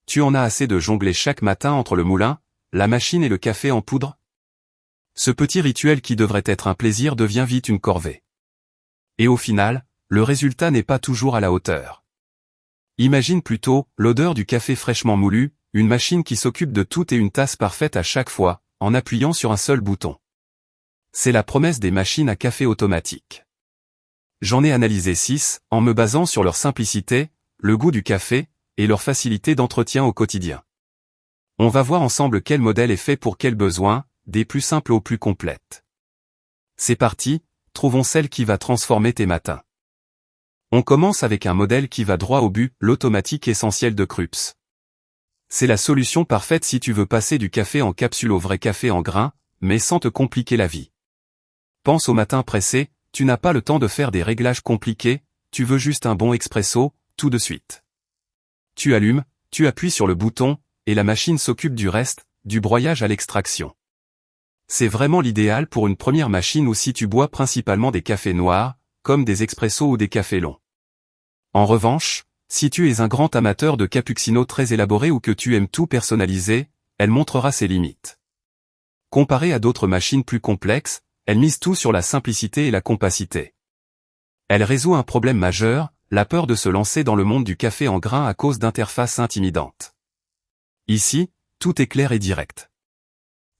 tu en as assez de jongler chaque matin entre le moulin, la machine et le café en poudre? Ce petit rituel qui devrait être un plaisir devient vite une corvée. Et au final, le résultat n'est pas toujours à la hauteur. Imagine plutôt l'odeur du café fraîchement moulu, une machine qui s'occupe de tout et une tasse parfaite à chaque fois, en appuyant sur un seul bouton. C'est la promesse des machines à café automatiques. J'en ai analysé 6, en me basant sur leur simplicité, le goût du café, et leur facilité d'entretien au quotidien. On va voir ensemble quel modèle est fait pour quels besoins, des plus simples aux plus complètes. C'est parti, trouvons celle qui va transformer tes matins. On commence avec un modèle qui va droit au but, l'automatique essentiel de Krups. C'est la solution parfaite si tu veux passer du café en capsule au vrai café en grains, mais sans te compliquer la vie. Pense au matin pressé, tu n'as pas le temps de faire des réglages compliqués, tu veux juste un bon expresso, tout de suite. Tu allumes, tu appuies sur le bouton, et la machine s'occupe du reste, du broyage à l'extraction. C'est vraiment l'idéal pour une première machine ou si tu bois principalement des cafés noirs, comme des expressos ou des cafés longs. En revanche, si tu es un grand amateur de cappuccino très élaboré ou que tu aimes tout personnaliser, elle montrera ses limites. Comparée à d'autres machines plus complexes, elle mise tout sur la simplicité et la compacité. Elle résout un problème majeur, la peur de se lancer dans le monde du café en grains à cause d'interfaces intimidantes. Ici, tout est clair et direct.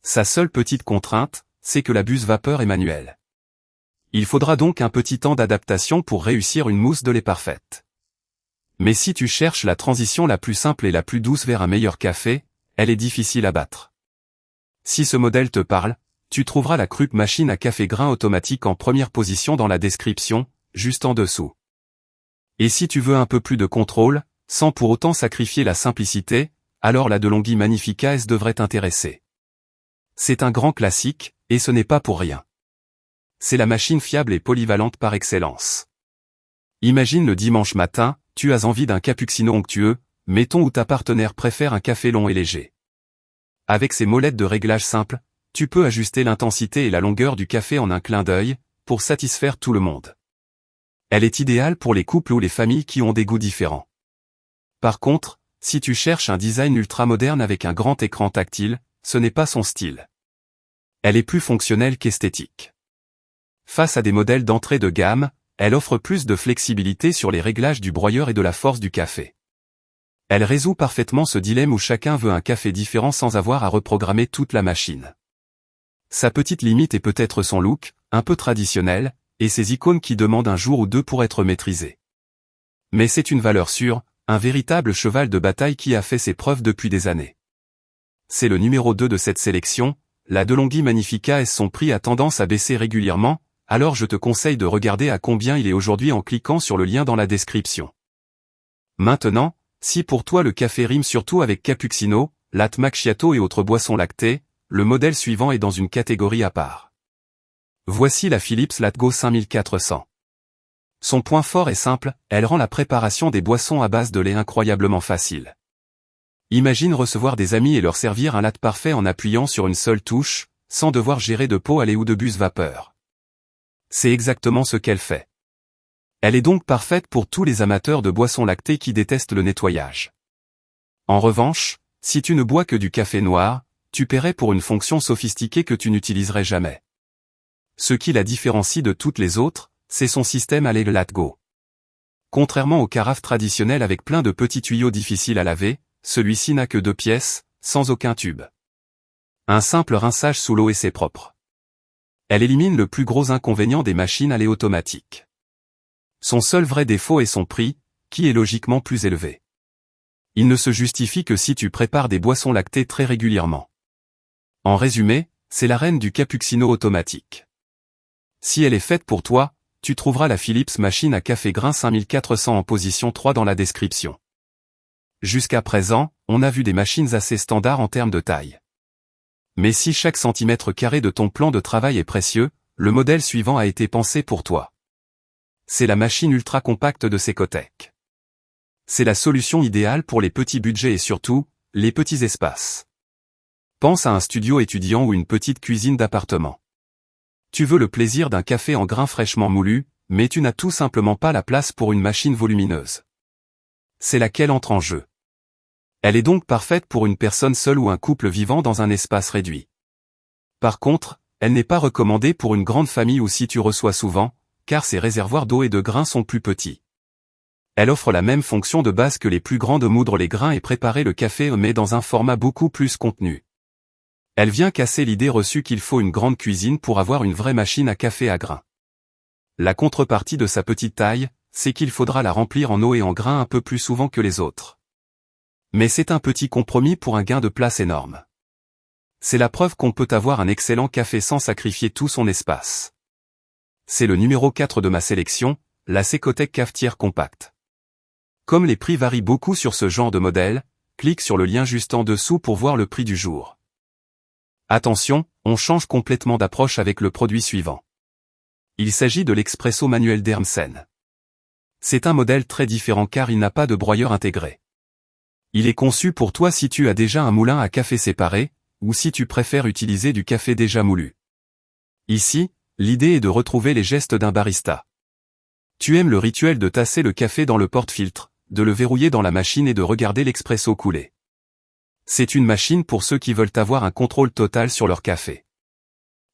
Sa seule petite contrainte, c'est que la buse vapeur est manuelle. Il faudra donc un petit temps d'adaptation pour réussir une mousse de lait parfaite. Mais si tu cherches la transition la plus simple et la plus douce vers un meilleur café, elle est difficile à battre. Si ce modèle te parle, tu trouveras la Krups machine à café grain automatique en première position dans la description, juste en dessous. Et si tu veux un peu plus de contrôle, sans pour autant sacrifier la simplicité, alors la DeLonghi Magnifica S devrait t'intéresser. C'est un grand classique, et ce n'est pas pour rien. C'est la machine fiable et polyvalente par excellence. Imagine le dimanche matin, tu as envie d'un cappuccino onctueux, mettons où ta partenaire préfère un café long et léger. Avec ses molettes de réglage simples, tu peux ajuster l'intensité et la longueur du café en un clin d'œil, pour satisfaire tout le monde. Elle est idéale pour les couples ou les familles qui ont des goûts différents. Par contre, si tu cherches un design ultra moderne avec un grand écran tactile, ce n'est pas son style. Elle est plus fonctionnelle qu'esthétique. Face à des modèles d'entrée de gamme, elle offre plus de flexibilité sur les réglages du broyeur et de la force du café. Elle résout parfaitement ce dilemme où chacun veut un café différent sans avoir à reprogrammer toute la machine. Sa petite limite est peut-être son look, un peu traditionnel, et ses icônes qui demandent un jour ou deux pour être maîtrisées. Mais c'est une valeur sûre, un véritable cheval de bataille qui a fait ses preuves depuis des années. C'est le numéro 2 de cette sélection, la DeLonghi Magnifica S. Son prix a tendance à baisser régulièrement, alors je te conseille de regarder à combien il est aujourd'hui en cliquant sur le lien dans la description. Maintenant, si pour toi le café rime surtout avec cappuccino, latte macchiato et autres boissons lactées, le modèle suivant est dans une catégorie à part. Voici la Philips Latgo 5400. Son point fort est simple, elle rend la préparation des boissons à base de lait incroyablement facile. Imagine recevoir des amis et leur servir un latte parfait en appuyant sur une seule touche, sans devoir gérer de pot à lait ou de buse vapeur. C'est exactement ce qu'elle fait. Elle est donc parfaite pour tous les amateurs de boissons lactées qui détestent le nettoyage. En revanche, si tu ne bois que du café noir, tu paierais pour une fonction sophistiquée que tu n'utiliserais jamais. Ce qui la différencie de toutes les autres, c'est son système à lait Latgo. Contrairement aux carafes traditionnelles avec plein de petits tuyaux difficiles à laver, celui-ci n'a que 2 pièces, sans aucun tube. Un simple rinçage sous l'eau et c'est propre. Elle élimine le plus gros inconvénient des machines à lait automatiques. Son seul vrai défaut est son prix, qui est logiquement plus élevé. Il ne se justifie que si tu prépares des boissons lactées très régulièrement. En résumé, c'est la reine du cappuccino automatique. Si elle est faite pour toi, tu trouveras la Philips machine à café grain 5400 en position 3 dans la description. Jusqu'à présent, on a vu des machines assez standards en termes de taille. Mais si chaque centimètre carré de ton plan de travail est précieux, le modèle suivant a été pensé pour toi. C'est la machine ultra compacte de Secotech. C'est la solution idéale pour les petits budgets et surtout, les petits espaces. Pense à un studio étudiant ou une petite cuisine d'appartement. Tu veux le plaisir d'un café en grains fraîchement moulu, mais tu n'as tout simplement pas la place pour une machine volumineuse. C'est laquelle entre en jeu. Elle est donc parfaite pour une personne seule ou un couple vivant dans un espace réduit. Par contre, elle n'est pas recommandée pour une grande famille ou si tu reçois souvent, car ses réservoirs d'eau et de grains sont plus petits. Elle offre la même fonction de base que les plus grandes, moudre les grains et préparer le café mais dans un format beaucoup plus contenu. Elle vient casser l'idée reçue qu'il faut une grande cuisine pour avoir une vraie machine à café à grains. La contrepartie de sa petite taille, c'est qu'il faudra la remplir en eau et en grains un peu plus souvent que les autres. Mais c'est un petit compromis pour un gain de place énorme. C'est la preuve qu'on peut avoir un excellent café sans sacrifier tout son espace. C'est le numéro 4 de ma sélection, la Secotec Cafetière Compact. Comme les prix varient beaucoup sur ce genre de modèle, clique sur le lien juste en dessous pour voir le prix du jour. Attention, on change complètement d'approche avec le produit suivant. Il s'agit de l'Expresso manuel Dermsen. C'est un modèle très différent car il n'a pas de broyeur intégré. Il est conçu pour toi si tu as déjà un moulin à café séparé, ou si tu préfères utiliser du café déjà moulu. Ici, l'idée est de retrouver les gestes d'un barista. Tu aimes le rituel de tasser le café dans le porte-filtre, de le verrouiller dans la machine et de regarder l'expresso couler. C'est une machine pour ceux qui veulent avoir un contrôle total sur leur café.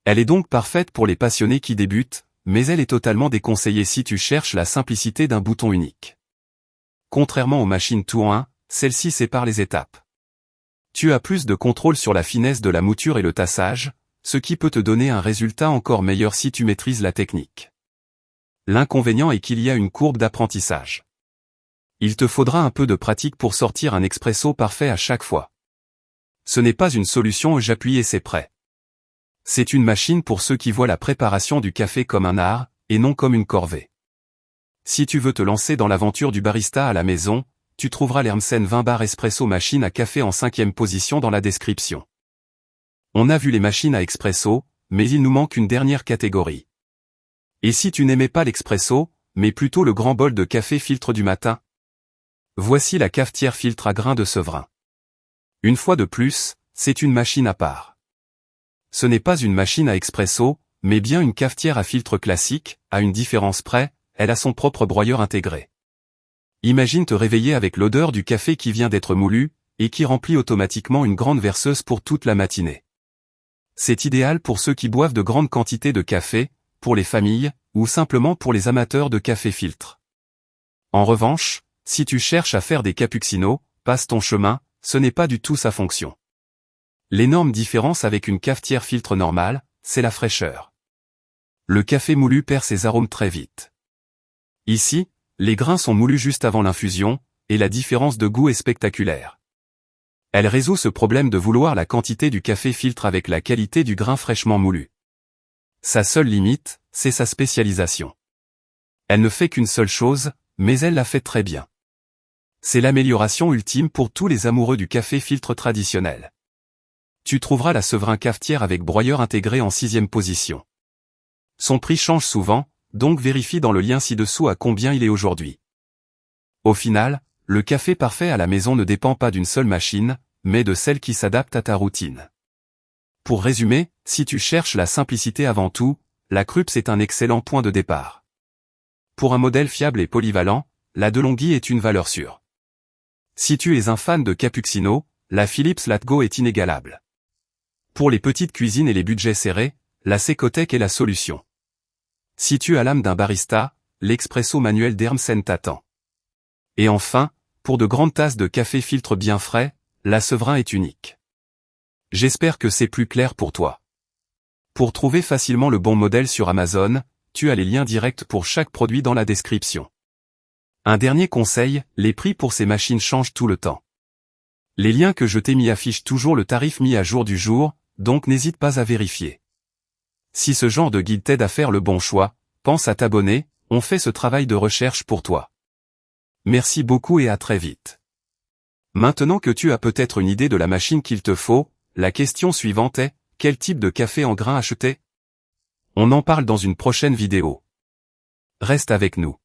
Elle est donc parfaite pour les passionnés qui débutent, mais elle est totalement déconseillée si tu cherches la simplicité d'un bouton unique. Contrairement aux machines tout-en-un, celle-ci sépare les étapes. Tu as plus de contrôle sur la finesse de la mouture et le tassage, ce qui peut te donner un résultat encore meilleur si tu maîtrises la technique. L'inconvénient est qu'il y a une courbe d'apprentissage. Il te faudra un peu de pratique pour sortir un expresso parfait à chaque fois. Ce n'est pas une solution j'appuie et c'est prêt. C'est une machine pour ceux qui voient la préparation du café comme un art, et non comme une corvée. Si tu veux te lancer dans l'aventure du barista à la maison, tu trouveras l'Hermsen 20 bar espresso machine à café en 5e position dans la description. On a vu les machines à expresso, mais il nous manque une dernière catégorie. Et si tu n'aimais pas l'expresso, mais plutôt le grand bol de café filtre du matin? Voici la cafetière filtre à grains de Severin. Une fois de plus, c'est une machine à part. Ce n'est pas une machine à expresso, mais bien une cafetière à filtre classique, à une différence près, elle a son propre broyeur intégré. Imagine te réveiller avec l'odeur du café qui vient d'être moulu, et qui remplit automatiquement une grande verseuse pour toute la matinée. C'est idéal pour ceux qui boivent de grandes quantités de café, pour les familles, ou simplement pour les amateurs de café filtre. En revanche, si tu cherches à faire des cappuccinos, passe ton chemin, ce n'est pas du tout sa fonction. L'énorme différence avec une cafetière filtre normale, c'est la fraîcheur. Le café moulu perd ses arômes très vite. Ici, les grains sont moulus juste avant l'infusion, et la différence de goût est spectaculaire. Elle résout ce problème de vouloir la quantité du café filtre avec la qualité du grain fraîchement moulu. Sa seule limite, c'est sa spécialisation. Elle ne fait qu'une seule chose, mais elle la fait très bien. C'est l'amélioration ultime pour tous les amoureux du café filtre traditionnel. Tu trouveras la Severin cafetière avec broyeur intégré en 6e position. Son prix change souvent, donc vérifie dans le lien ci-dessous à combien il est aujourd'hui. Au final, le café parfait à la maison ne dépend pas d'une seule machine, mais de celle qui s'adapte à ta routine. Pour résumer, si tu cherches la simplicité avant tout, la Krups est un excellent point de départ. Pour un modèle fiable et polyvalent, la DeLonghi est une valeur sûre. Si tu es un fan de cappuccino, la Philips Latgo est inégalable. Pour les petites cuisines et les budgets serrés, la Secotec est la solution. Si tu as l'âme d'un barista, l'expresso manuel Dermsen t'attend. Et enfin, pour de grandes tasses de café filtre bien frais, la Severin est unique. J'espère que c'est plus clair pour toi. Pour trouver facilement le bon modèle sur Amazon, tu as les liens directs pour chaque produit dans la description. Un dernier conseil, les prix pour ces machines changent tout le temps. Les liens que je t'ai mis affichent toujours le tarif mis à jour du jour, donc n'hésite pas à vérifier. Si ce genre de guide t'aide à faire le bon choix, pense à t'abonner, on fait ce travail de recherche pour toi. Merci beaucoup et à très vite. Maintenant que tu as peut-être une idée de la machine qu'il te faut, la question suivante est, quel type de café en grains acheter? On en parle dans une prochaine vidéo. Reste avec nous.